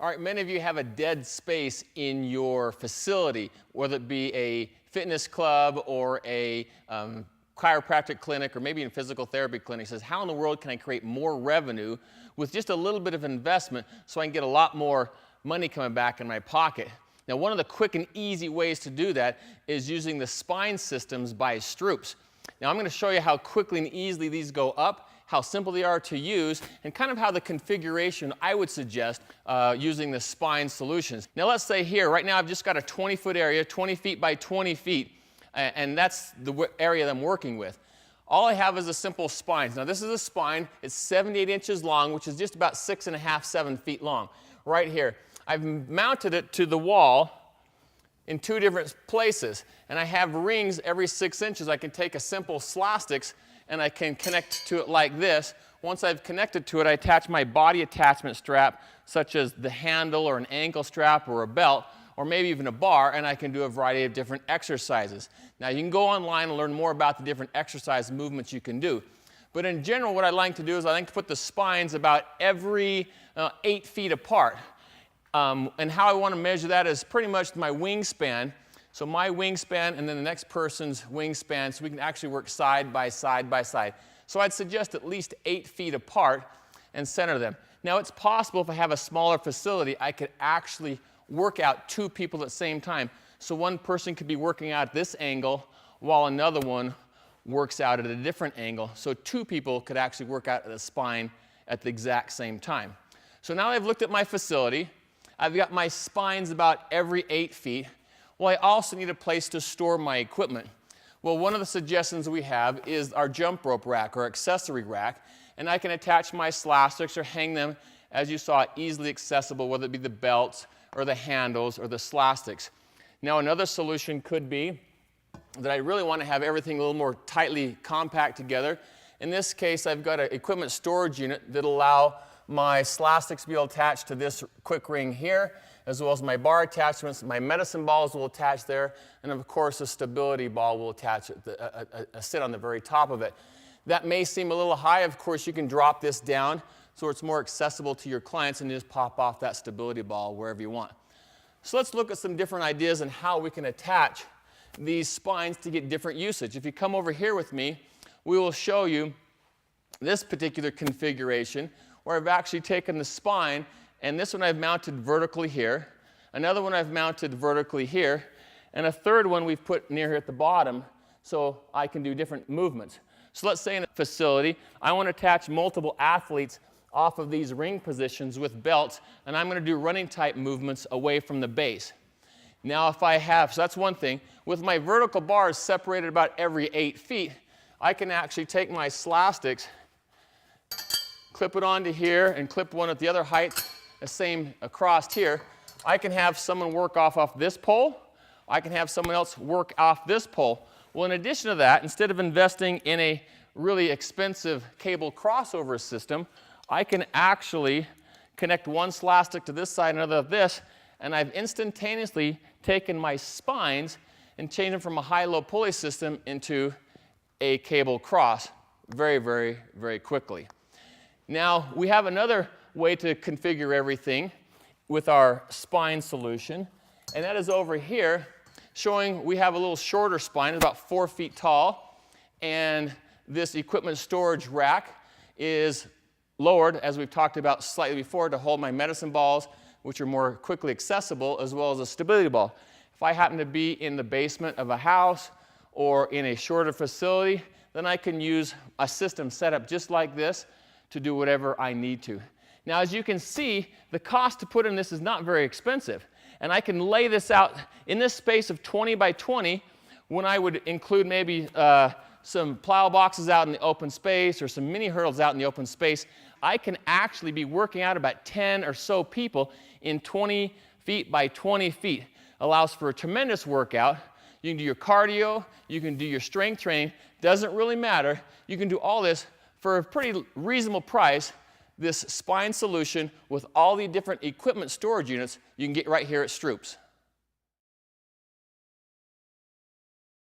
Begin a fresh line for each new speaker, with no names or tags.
All right, many of you have a dead space in your facility, whether it be a fitness club or a chiropractic clinic or maybe a physical therapy clinic. Says, how in the world can I create more revenue with just a little bit of investment so I can get a lot more money coming back in my pocket? Now, one of the quick and easy ways to do that is using the spine systems by Stroops. Now, I'm going to show you how quickly and easily these go up, how simple they are to use, and kind of how the configuration I would suggest using the spine solutions. Now let's say here, right now I've just got a 20-foot area, 20 feet by 20 feet, and that's the area that I'm working with. All I have is a simple spine. Now this is a spine, it's 78 inches long, which is just about 6.5, 7 feet long, right here. I've mounted it to the wall in two different places, and I have rings every 6 inches. I can take a simple Slastics and I can connect to it like this. Once I've connected to it, I attach my body attachment strap, such as the handle or an ankle strap or a belt, or maybe even a bar, and I can do a variety of different exercises. Now, you can go online and learn more about the different exercise movements you can do. But in general, what I like to do is I like to put the spines about every 8 feet apart. And how I want to measure that is pretty much my wingspan. So my wingspan and then the next person's wingspan, so we can actually work side by side by side. So I'd suggest at least 8 feet apart and center them. Now it's possible if I have a smaller facility, I could actually work out two people at the same time. So one person could be working out at this angle while another one works out at a different angle. So two people could actually work out the spine at the exact same time. So now I've looked at my facility. I've got my spines about every 8 feet. Well, I also need a place to store my equipment. Well, one of the suggestions we have is our jump rope rack or accessory rack, and I can attach my Slastics or hang them, as you saw, easily accessible, whether it be the belts or the handles or the Slastics. Now, another solution could be that I really want to have everything a little more tightly compact together. In this case, I've got an equipment storage unit that will allow my Slastics to be attached to this quick ring here, as well as my bar attachments. My medicine balls will attach there, and of course a stability ball will attach, sit on the very top of it. That may seem a little high. Of course, you can drop this down so it's more accessible to your clients and just pop off that stability ball wherever you want. So let's look at some different ideas on how we can attach these spines to get different usage. If you come over here with me, we will show you this particular configuration where I've actually taken the spine, and this one I've mounted vertically here, another one I've mounted vertically here, and a third one we've put near here at the bottom so I can do different movements. So let's say in a facility, I want to attach multiple athletes off of these ring positions with belts, and I'm going to do running type movements away from the base. Now if I have, so that's one thing, with my vertical bars separated about every 8 feet, I can actually take my Slastics, clip it onto here, and clip one at the other height, the same across here. I can have someone work off this pole. I can have someone else work off this pole. Well, in addition to that, instead of investing in a really expensive cable crossover system, I can actually connect one Slastic to this side, another to this, and I've instantaneously taken my spines and changed them from a high-low pulley system into a cable cross very, very, very quickly. Now, we have another way to configure everything with our spine solution, and that is over here showing we have a little shorter spine, about 4 feet tall, and this equipment storage rack is lowered, as we've talked about slightly before, to hold my medicine balls, which are more quickly accessible, as well as a stability ball. If I happen to be in the basement of a house or in a shorter facility, then I can use a system set up just like this to do whatever I need to. Now, as you can see, the cost to put in this is not very expensive. And I can lay this out in this space of 20 by 20 when I would include maybe some plow boxes out in the open space or some mini hurdles out in the open space. I can actually be working out about 10 or so people in 20 feet by 20 feet. Allows for a tremendous workout. You can do your cardio, you can do your strength training, doesn't really matter. You can do all this for a pretty reasonable price. This spine solution with all the different equipment storage units you can get right here at Stroops.